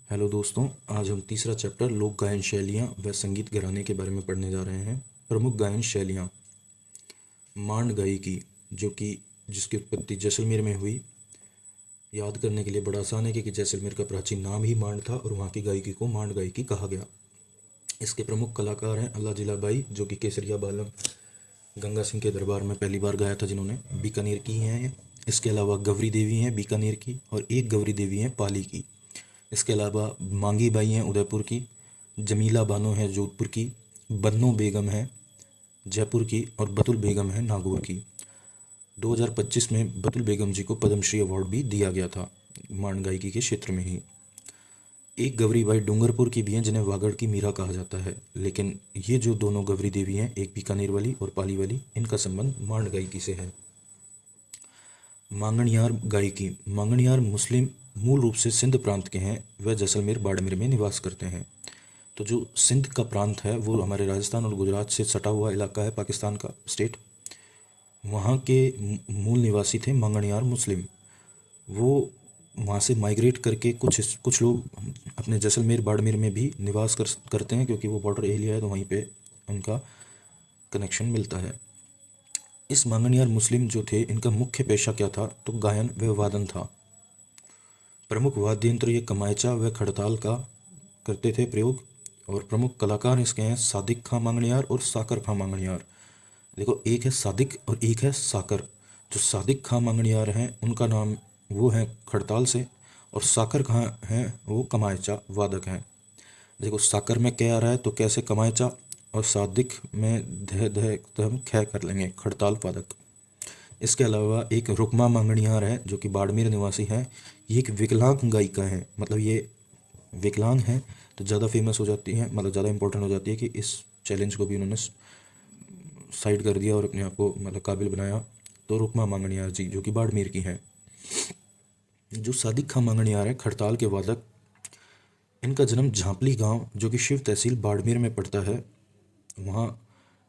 Hello दोस्तों, आज हम तीसरा चैप्टर लोक गायन शैलियाँ व संगीत घराने के बारे में पढ़ने जा रहे हैं। प्रमुख गायन शैलियाँ। मांड गायकी, जो कि जिसकी उत्पत्ति जैसलमेर में हुई। याद करने के लिए बड़ा आसान है कि जैसलमेर का प्राचीन नाम ही मांड था और वहाँ की गायकी को मांड गायकी कहा गया। इसके प्रमुख कलाकार हैं अल्लाह जिला बाई, जो कि केसरिया बालम गंगा सिंह के दरबार में पहली बार गाया था, जिन्होंने बीकानेर की हैं ये। इसके अलावा गवरी देवी हैं बीकानेर की, और एक गवरी देवी हैं पाली की। इसके अलावा मांगी बाई हैं उदयपुर की, जमीला बानो है जोधपुर की, बन्नो बेगम है जयपुर की, और बतुल बेगम है नागौर की। 2025 में बतुल बेगम जी को पद्मश्री अवार्ड भी दिया गया था मांड गायकी के क्षेत्र में ही। एक गवरी बाई डूंगरपुर की भी हैं, जिन्हें वागड़ की मीरा कहा जाता है। लेकिन ये जो दोनों गवरी देवी हैं, एक बीकानेर वाली और पाली वाली, इनका संबंध मांड गायकी से है। मांगणियार गायकी। मांगणियार मुस्लिम मूल रूप से सिंध प्रांत के हैं। वह जैसलमेर बाड़मेर में निवास करते हैं। तो जो सिंध का प्रांत है वो हमारे राजस्थान और गुजरात से सटा हुआ इलाका है, पाकिस्तान का स्टेट। वहाँ के मूल निवासी थे मांगणियार मुस्लिम। वो वहाँ से माइग्रेट करके कुछ लोग अपने जैसलमेर बाड़मेर में भी निवास करते हैं, क्योंकि वो बॉर्डर एरिया है, तो वहीं पे उनका कनेक्शन मिलता है। इस मांगणियार मुस्लिम जो थे, इनका मुख्य पेशा क्या था? तो गायन व वादन था। प्रमुख वाद्य यंत्र ये कमायचा व खड़ताल का करते थे प्रयोग। और प्रमुख कलाकार इसके हैं सादिक खां मांगणियार और साकर खां मांगणियार। देखो, एक है सादिक और एक है साकर। जो सादिक खां मांगणियार हैं, उनका नाम वो है खड़ताल से, और साकर खां हैं वो कमायचा वादक हैं। देखो, साकर में क्या आ रहा है तो कैसे कमायचा, और सादिक में धह धह तो हम ख कर लेंगे खड़ताल वादक। इसके अलावा एक रुकमा मांगणियार है, जो कि बाड़मेर निवासी है। ये एक विकलांग गायिका है, मतलब ये विकलांग हैं तो ज़्यादा फेमस हो जाती है, मतलब ज़्यादा इंपॉर्टेंट हो जाती है कि इस चैलेंज को भी उन्होंने साइड कर दिया और अपने आप को मतलब काबिल बनाया। तो रुकमा मांगणियार जी, जो कि बाड़मेर की हैं। जो सादिक खां मांगणियार है खड़ताल के वादक, इनका जन्म झांपली गांव, जो कि शिव तहसील बाड़मेर में पड़ता है, वहाँ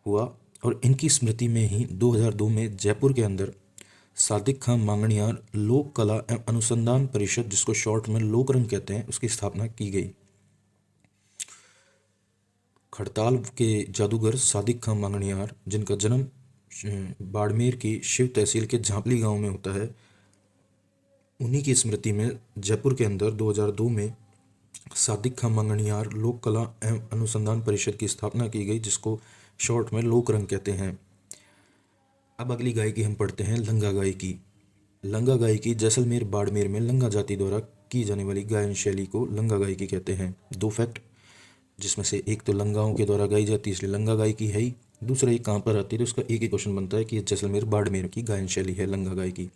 हुआ। और इनकी स्मृति में ही 2002 में जयपुर के अंदर सादिक खां मांगणियार लोक कला एवं अनुसंधान परिषद, जिसको शॉर्ट में लोकरंग कहते हैं, उसकी स्थापना की गई। खड़ताल के जादूगर सादिक खां मांगणियार, जिनका जन्म बाड़मेर की शिव तहसील के झांपली गांव में होता है, उन्हीं की स्मृति में जयपुर के अंदर 2002 में सादिक खां मांगणियार लोक कला एवं अनुसंधान परिषद की स्थापना की गई, जिसको शॉर्ट में लोकरंग कहते हैं। अब अगली गायकी हम पढ़ते हैं लंगा गायकी। लंगा गायकी जैसलमेर बाड़मेर में लंगा जाति द्वारा की जाने वाली गायन शैली को लंगा गायकी कहते हैं। दो फैक्ट, जिसमें से एक तो लंगाओं के द्वारा गाई जाती है, इसलिए लंगा गायकी है ही। दूसरा, ये कहाँ पर आती है, तो उसका एक ही क्वेश्चन बनता है कि ये जैसलमेर बाड़मेर की गायन शैली है लंगा गायकी।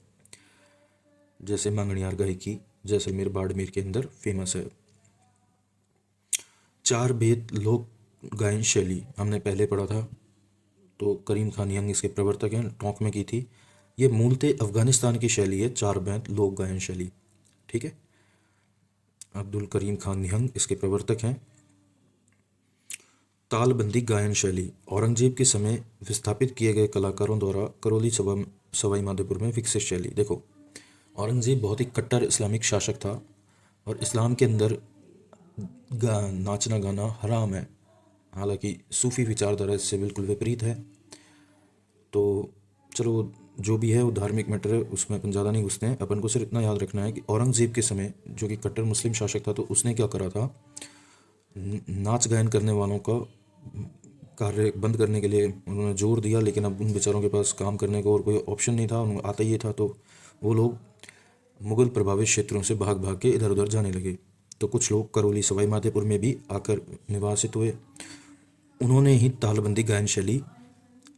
जैसे मांगणियार गायकी जैसलमेर बाड़मेर के अंदर फेमस है। चार बेद लोक गायन शैली हमने पहले पढ़ा था, तो करीम खान निहंग इसके प्रवर्तक हैं, टोंक में की थी। ये मूलतः अफगानिस्तान की शैली है, चार बेद लोक गायन शैली। ठीक है। अब्दुल करीम खान निहंग इसके प्रवर्तक हैं। तालबंदी गायन शैली औरंगजेब के समय विस्थापित किए गए कलाकारों द्वारा करौली सवाई माधोपुर में विकसित शैली। देखो, औरंगजेब बहुत ही कट्टर इस्लामिक शासक था, और इस्लाम के अंदर नाचना गाना हराम है। हालांकि सूफी विचारधारा इससे बिल्कुल विपरीत है। तो चलो, जो भी है वो धार्मिक मैटर है, उसमें अपन ज़्यादा नहीं घुसते हैं। अपन को सिर्फ इतना याद रखना है कि औरंगजेब के समय, जो कि कट्टर मुस्लिम शासक था, तो उसने क्या करा था, नाच गायन करने वालों का कार्य बंद करने के लिए उन्होंने जोर दिया। लेकिन अब उन बेचारों के पास काम करने को और कोई ऑप्शन नहीं था, उन्हें आता ही था। तो वो लोग मुगल प्रभावित क्षेत्रों से भाग भाग के इधर उधर जाने लगे। तो कुछ लोग करौली सवाई माधोपुर में भी आकर निवासित हुए। उन्होंने ही तालबंदी गायन शैली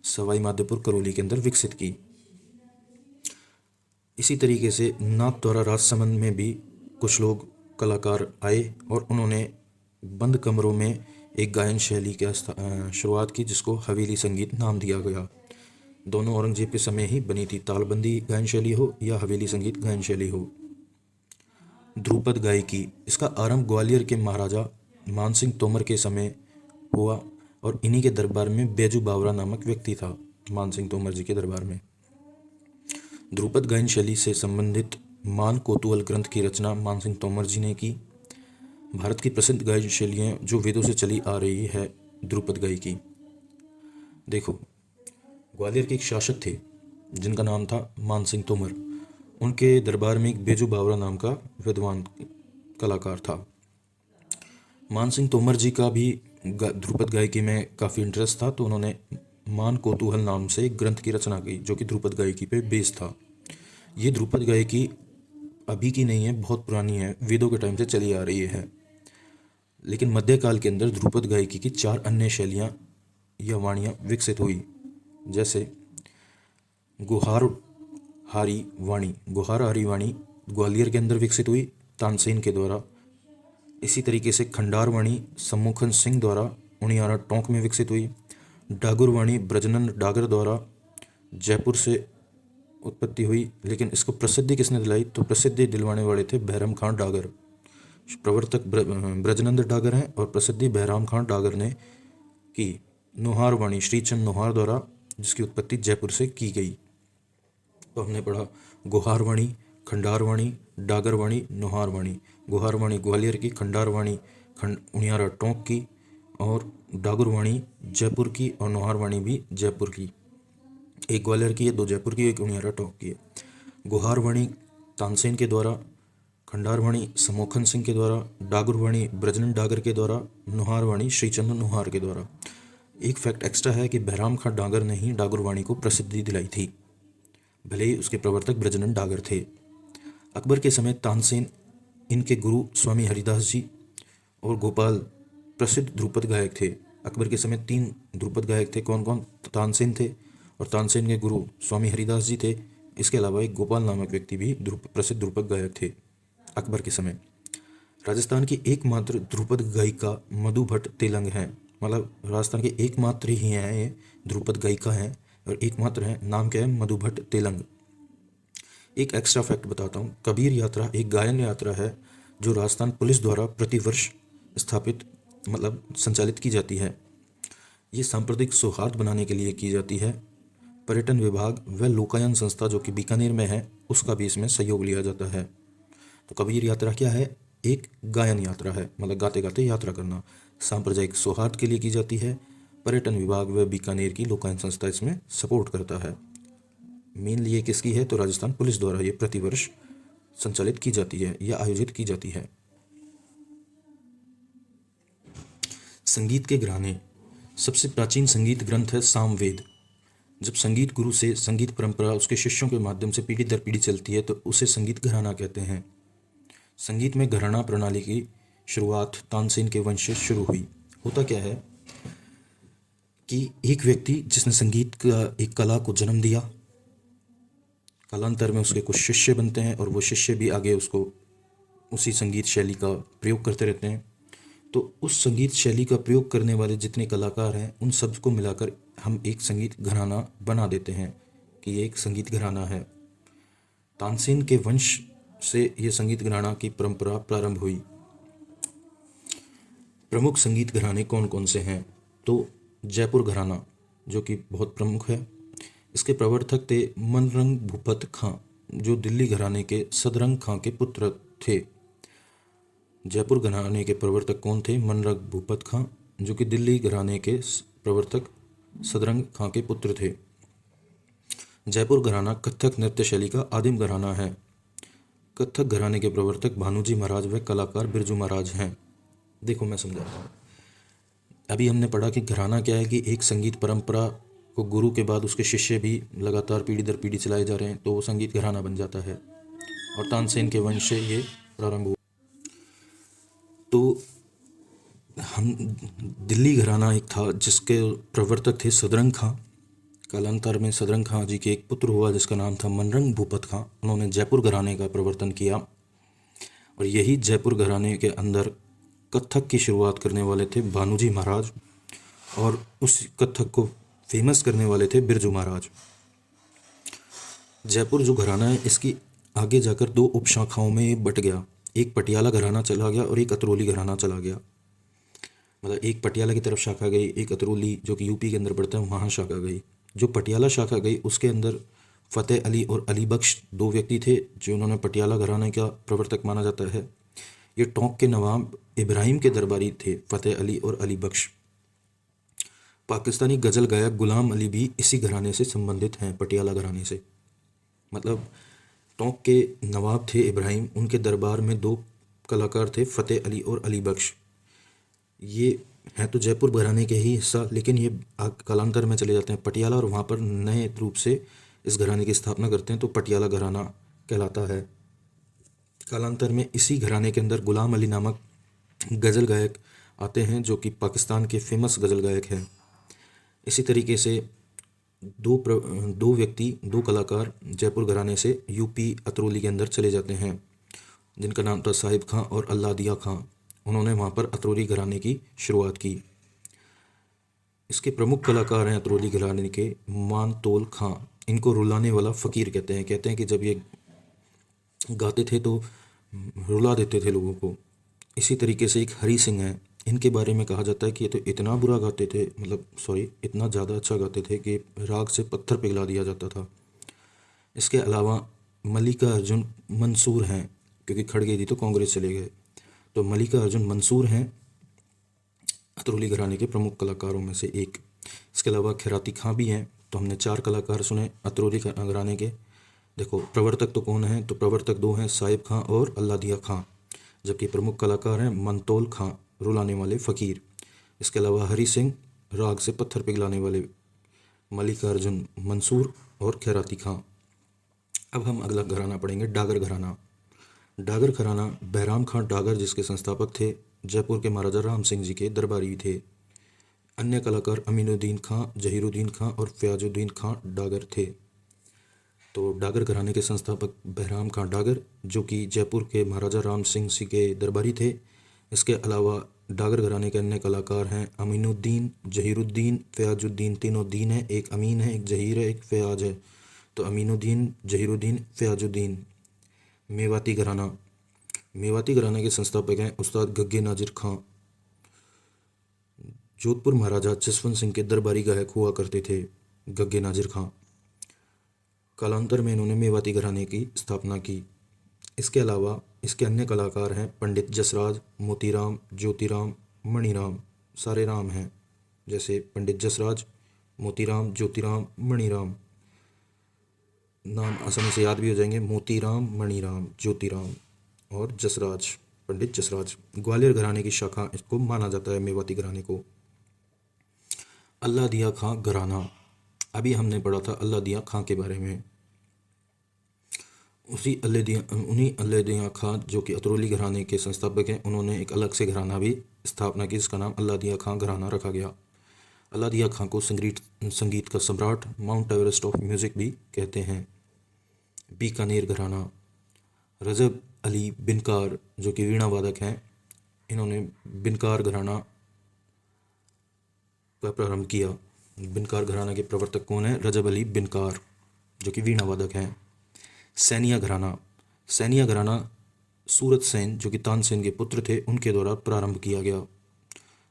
सवाई माधोपुर करौली के अंदर विकसित की। इसी तरीके से नाथ द्वारा राजसमंद में भी कुछ लोग कलाकार आए, और उन्होंने बंद कमरों में एक गायन शैली की शुरुआत की, जिसको हवेली संगीत नाम दिया गया। दोनों औरंगजेब के समय ही बनी थी, तालबंदी गायन शैली हो या हवेली संगीत गायन शैली हो। ध्रुपद गायकी, इसका आरंभ ग्वालियर के महाराजा मानसिंह तोमर के समय हुआ, और इन्हीं के दरबार में बैजू बावरा नामक व्यक्ति था, मानसिंह तोमर जी के दरबार में। ध्रुपद गायन शैली से संबंधित मान कोतुअल ग्रंथ की रचना मानसिंह तोमर जी ने की। भारत की प्रसिद्ध गायन शैलियाँ जो वेदों से चली आ रही है ध्रुपद गायकी। देखो, ग्वालियर के एक शासक थे जिनका नाम था मानसिंह तोमर। उनके दरबार में एक बेजू बावरा नाम का विद्वान कलाकार था। मानसिंह तोमर जी का भी ध्रुपद गायकी में काफ़ी इंटरेस्ट था, तो उन्होंने मान कौतूहल नाम से एक ग्रंथ की रचना की जो कि ध्रुपद गायकी पे बेस्ड था। ये ध्रुपद गायकी अभी की नहीं है, बहुत पुरानी है, वेदों के टाइम से चली आ रही है। लेकिन मध्यकाल के अंदर ध्रुपद गायकी की 4 अन्य शैलियाँ या वाणियाँ विकसित हुई, जैसे गुहार हारी वाणी। गुहार हारी वाणी ग्वालियर के अंदर विकसित हुई तानसेन के द्वारा। इसी तरीके से खंडार वाणी सम्मुखन सिंह द्वारा उनियारा टोंक में विकसित हुई। डागुर वाणी ब्रजनंद डागर द्वारा जयपुर से उत्पत्ति हुई, लेकिन इसको प्रसिद्धि किसने दिलाई? तो प्रसिद्धि दिलवाने वाले थे बहरम खां डागर। प्रवर्तक ब्रजनंद डागर हैं और प्रसिद्धि बहराम खां डागर ने की। नोहार वाणी श्रीचंद नोहार द्वारा, जिसकी उत्पत्ति जयपुर से की गई। तो हमने पढ़ा गुहार वाणी, खंडार वाणी, डागर वाणी, नोहार वाणी। गुहार वाणी ग्वालियर की, खंडार वाणी उनियारा टोंक की, और डागर वाणी जयपुर की, और नोहार वाणी भी जयपुर की। एक ग्वालियर की है, 2 जयपुर की, एक उनियारा टोंक की है। गुहार वाणी तानसेन के द्वारा, खंडार वाणी सम्मुखन सिंह के द्वारा, डागर वाणी ब्रजनंद डागर के द्वारा, नोहार वाणी श्रीचंद नोहार के द्वारा। एक फैक्ट एक्स्ट्रा है कि बहराम खां डागर ने ही डागर वाणी को प्रसिद्धि दिलाई थी, भले ही उसके प्रवर्तक ब्रजनंद डागर थे। अकबर के समय तानसेन, इनके गुरु स्वामी हरिदास जी और गोपाल प्रसिद्ध ध्रुपद गायक थे। अकबर के समय 3 ध्रुपद गायक थे। कौन कौन? तानसेन थे, और तानसेन के गुरु स्वामी हरिदास जी थे। इसके अलावा एक गोपाल नामक व्यक्ति भी प्रसिद्ध ध्रुपद गायक थे अकबर के समय। राजस्थान की एकमात्र ध्रुपद गायिका मधु भट्ट तेलंग हैं। मतलब राजस्थान के एकमात्र ही हैं ये ध्रुपद गायिका हैं, और एकमात्र हैं। नाम क्या है? मधु भट्ट तेलंग। एक एक्स्ट्रा फैक्ट बताता हूँ। कबीर यात्रा एक गायन यात्रा है जो राजस्थान पुलिस द्वारा प्रतिवर्ष स्थापित संचालित की जाती है। ये सांप्रदायिक सौहार्द बनाने के लिए की जाती है। पर्यटन विभाग व लोकायन संस्था जो कि बीकानेर में है, उसका भी इसमें सहयोग लिया जाता है। तो कबीर यात्रा क्या है? एक गायन यात्रा है, मतलब गाते गाते यात्रा करना। सांप्रदायिक सौहार्द के लिए की जाती है। पर्यटन विभाग व बीकानेर की लोकायन संस्था इसमें सपोर्ट करता है। मेनली ये किसकी है? तो राजस्थान पुलिस द्वारा ये प्रतिवर्ष संचालित की जाती है या आयोजित की जाती है। संगीत के घराने। सबसे प्राचीन संगीत ग्रंथ है सामवेद। जब संगीत गुरु से संगीत परंपरा उसके शिष्यों के माध्यम से पीढ़ी दर पीढ़ी चलती है तो उसे संगीत घराना कहते हैं। संगीत में घराना प्रणाली की शुरुआत तानसेन के वंश से शुरू हुई। होता क्या है कि एक व्यक्ति जिसने संगीत का एक कला को जन्म दिया, कालांतर में उसके कुछ शिष्य बनते हैं और वो शिष्य भी आगे उसको उसी संगीत शैली का प्रयोग करते रहते हैं। तो उस संगीत शैली का प्रयोग करने वाले जितने कलाकार हैं उन सबको मिलाकर हम एक संगीत घराना बना देते हैं कि ये एक संगीत घराना है। तानसेन के वंश से ये संगीत घराना की परंपरा प्रारंभ हुई। प्रमुख संगीत घराने कौन कौन से हैं? तो जयपुर घराना जो कि बहुत प्रमुख है। इसके प्रवर्तक थे मनरंग भूपत खां, जो दिल्ली घराने के सदरंग खां के पुत्र थे। जयपुर घराने के प्रवर्तक कौन थे? मनरंग भूपत खां, जो कि दिल्ली घराने के प्रवर्तक सदरंग खां के पुत्र थे। जयपुर घराना कथक नृत्य शैली का आदिम घराना है। कथक घराने के प्रवर्तक भानुजी महाराज व कलाकार बिरजू महाराज हैं। देखो मैं समझाता हूँ। अभी हमने पढ़ा कि घराना क्या है कि एक संगीत परंपरा को गुरु के बाद उसके शिष्य भी लगातार पीढ़ी दर पीढ़ी चलाए जा रहे हैं, तो वो संगीत घराना बन जाता है। और तानसेन के वंश से ये प्रारंभ हुआ। तो हम दिल्ली घराना एक था जिसके प्रवर्तक थे सदरंग खां। कालांतर में सदरंग खां जी के एक पुत्र हुआ जिसका नाम था मनरंग भूपत खां। उन्होंने जयपुर घराने का प्रवर्तन किया और यही जयपुर घराने के अंदर कथक की शुरुआत करने वाले थे भानुजी महाराज, और उस कथक को फेमस करने वाले थे बिरजू महाराज। जयपुर जो घराना है इसकी आगे जाकर 2 उपशाखाओं में बट गया। एक पटियाला घराना चला गया और एक अतरौली घराना चला गया। मतलब एक पटियाला की तरफ शाखा गई, एक अतरौली जो कि यूपी के अंदर पड़ता है वहाँ शाखा गई। जो पटियाला शाखा गई उसके अंदर फ़तेह अली और अली बख्श 2 व्यक्ति थे जो उन्होंने पटियाला घराने का प्रवर्तक माना जाता है। ये टोंक के नवाब इब्राहिम के दरबारी थे, फ़तेह अली और अली बख्श। पाकिस्तानी गज़ल गायक गुलाम अली भी इसी घराने से संबंधित हैं, पटियाला घराने से। मतलब टोंक के नवाब थे इब्राहिम, उनके दरबार में दो कलाकार थे, फ़तेह अली और अली बख्श। ये हैं तो जयपुर घराने के ही हिस्सा, लेकिन ये कालांतर में चले जाते हैं पटियाला और वहाँ पर नए रूप से इस घराने की स्थापना करते हैं, तो पटियाला घराना कहलाता है। कालांतर में इसी घराने के अंदर गुलाम अली नामक गज़ल गायक आते हैं, जो कि पाकिस्तान के फेमस गज़ल गायक हैं। इसी तरीके से दो व्यक्ति, दो कलाकार जयपुर घराने से यूपी अतरौली के अंदर चले जाते हैं, जिनका नाम था साहिब खां और अल्लाह दिया खां। उन्होंने वहाँ पर अतरौली घराने की शुरुआत की। इसके प्रमुख कलाकार हैं अतरौली घराने के मान तोल खां। इनको रुलाने वाला फ़कीर कहते हैं। कहते हैं कि जब ये गाते थे तो रुला देते थे लोगों को। इसी तरीके से एक हरी सिंह हैं, इनके बारे में कहा जाता है कि ये तो इतना बुरा गाते थे, इतना ज़्यादा अच्छा गाते थे कि राग से पत्थर पिघला दिया जाता था। इसके अलावा मल्लिका अर्जुन मंसूर हैं, क्योंकि खड़गे जी तो कांग्रेस चले गए, तो मल्लिका अर्जुन मंसूर हैं अतरौली घराने के प्रमुख कलाकारों में से एक। इसके अलावा खैराती खां भी हैं। तो हमने 4 कलाकार सुने अतरौली घराने के। देखो प्रवर्तक तो कौन हैं, तो प्रवर्तक दो हैं, साहिब खां और अल्लाह दिया खां, जबकि प्रमुख कलाकार हैं मनतोल खां, रुलाने वाले फ़कीर। इसके अलावा हरी सिंह, राग से पत्थर पिघलाने वाले, मल्लिका अर्जुन मंसूर और खैराती खां। अब हम अगला घराना पढ़ेंगे, डागर घराना। डागर घराना बहराम खां डागर, जिसके संस्थापक थे, जयपुर के महाराजा राम सिंह जी के दरबारी थे। अन्य कलाकार अमीनुद्दीन खां, जहीरुद्दीन खां और फयाजुद्दीन खां डागर थे। तो डागर घराने के संस्थापक बहराम खां डागर, जो कि जयपुर के महाराजा राम सिंह जी के दरबारी थे। इसके अलावा डागर घराने के अन्य कलाकार हैं अमीनुद्दीन, जहीरुद्दीन, फयाजुद्दीन। तीनों दीन है, एक अमीन है, एक जहीर है, एक फयाज है। तो अमीनुद्दीन, जहीरुद्दीन, फयाजुद्दीन। मेवाती घराना। मेवाती घराने के संस्थापक हैं उस्ताद गग्गे नाजिर खां। जोधपुर महाराजा जसवंत सिंह के दरबारी गायक हुआ करते थे गग्गे नाजिर खां। कालांतर में इन्होंने मेवाती घराने की स्थापना की। इसके अलावा इसके अन्य कलाकार हैं पंडित जसराज, मोतीराम, ज्योतिराम, मणिराम। सारे राम हैं, जैसे पंडित जसराज, मोतीराम, ज्योतिराम, मणिराम। नाम आसानी से याद भी हो जाएंगे, मोतीराम, मणिराम, ज्योतिराम और जसराज, पंडित जसराज। ग्वालियर घराने की शाखा इसको माना जाता है, मेवाती घराने को। अल्लाह दिया खां घराना। अभी हमने पढ़ा था अल्लाह दिया खां के बारे में। उन्हीं अल्लाह दिया खां, जो कि अतरौली घराने के संस्थापक हैं, उन्होंने एक अलग से घराना भी स्थापना की, जिसका नाम अल्लाह दिया खां घराना रखा गया। अल्लाह दिया खां को संगीत का सम्राट, माउंट एवरेस्ट ऑफ म्यूज़िक भी कहते हैं। बीकानेर घराना। रजब अली बिनकार, जो कि वीणा वादक हैं, इन्होंने बिनकार घराना का प्रारंभ किया। बिनकार घराना के प्रवर्तक कौन है? रजब अली बिनकार, जो कि वीणा वादक हैं। सैनिया घराना। सैनिया घराना सूरत सेन, जो कि तानसेन के पुत्र थे, उनके द्वारा प्रारंभ किया गया।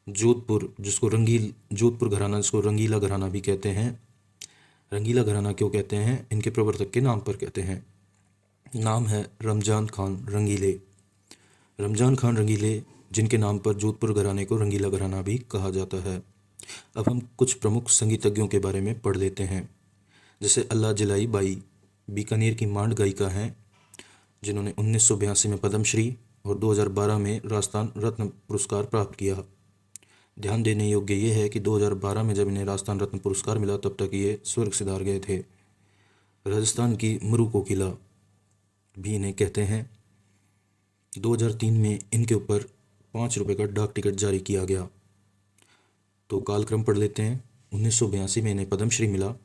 जोधपुर घराना, जिसको रंगीला घराना भी कहते हैं। रंगीला घराना क्यों कहते हैं? इनके प्रवर्तक के नाम पर कहते हैं। नाम है रमजान खान रंगीले। रमजान खान रंगीले, जिनके नाम पर जोधपुर घराने को रंगीला घराना भी कहा जाता है। अब हम कुछ प्रमुख संगीतज्ञों के बारे में पढ़ लेते हैं। जैसे अल्लाह जलाई बाई, बीकानेर की मांड गायिका हैं, जिन्होंने 1982 में पद्मश्री और 2012 में राजस्थान रत्न पुरस्कार प्राप्त किया। ध्यान देने योग्य ये है कि 2012 में जब इन्हें राजस्थान रत्न पुरस्कार मिला, तब तक ये स्वर्ग सिधार गए थे। राजस्थान की मरु कोकिला भी इन्हें कहते हैं। 2003 में इनके ऊपर 5 रुपये का डाक टिकट जारी किया गया। तो कालक्रम पढ़ लेते हैं। 1982 में इन्हें पद्मश्री मिला।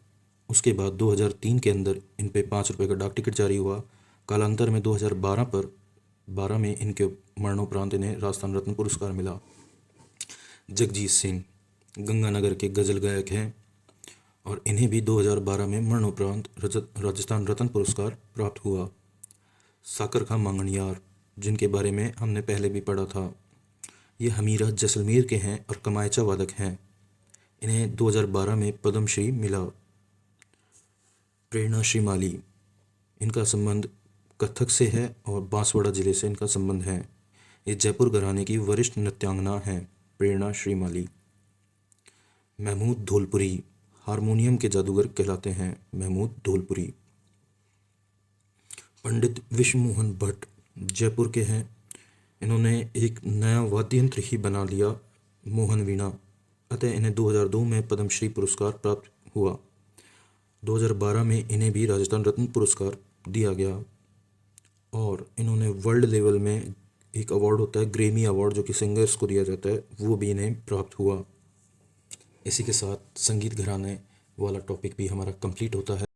उसके बाद 2003 के अंदर इन पे 5 रुपये का डाक टिकट जारी हुआ। कालांतर में 2012 में इनके मरणोपरांत इन्हें राजस्थान रत्न पुरस्कार मिला। जगजीत सिंह गंगानगर के गज़ल गायक हैं और इन्हें भी 2012 में मरणोपरांत राजस्थान रत्न पुरस्कार प्राप्त हुआ। साकर खां मांगणियार, जिनके बारे में हमने पहले भी पढ़ा था, ये हमीरा जैसलमेर के हैं और कमायचा वादक हैं। इन्हें 2012 में पद्मश्री मिला। प्रेरणा श्रीमाली, इनका संबंध कथक से है और बांसवाड़ा ज़िले से इनका संबंध है। ये जयपुर घराने की वरिष्ठ नृत्यांगना हैं प्रेरणा श्रीमाली। महमूद धौलपुरी हारमोनियम के जादूगर कहलाते हैं महमूद धौलपुरी। पंडित विश्वमोहन भट्ट जयपुर के हैं। इन्होंने एक नया वाद्य यंत्र ही बना लिया, मोहन वीणा, अतः इन्हें 2002 में पद्मश्री पुरस्कार प्राप्त हुआ। 2012 में इन्हें भी राजस्थान रत्न पुरस्कार दिया गया और इन्होंने वर्ल्ड लेवल में एक अवार्ड होता है ग्रेमी अवार्ड, जो कि सिंगर्स को दिया जाता है, वो भी इन्हें प्राप्त हुआ। इसी के साथ संगीत घराने वाला टॉपिक भी हमारा कंप्लीट होता है।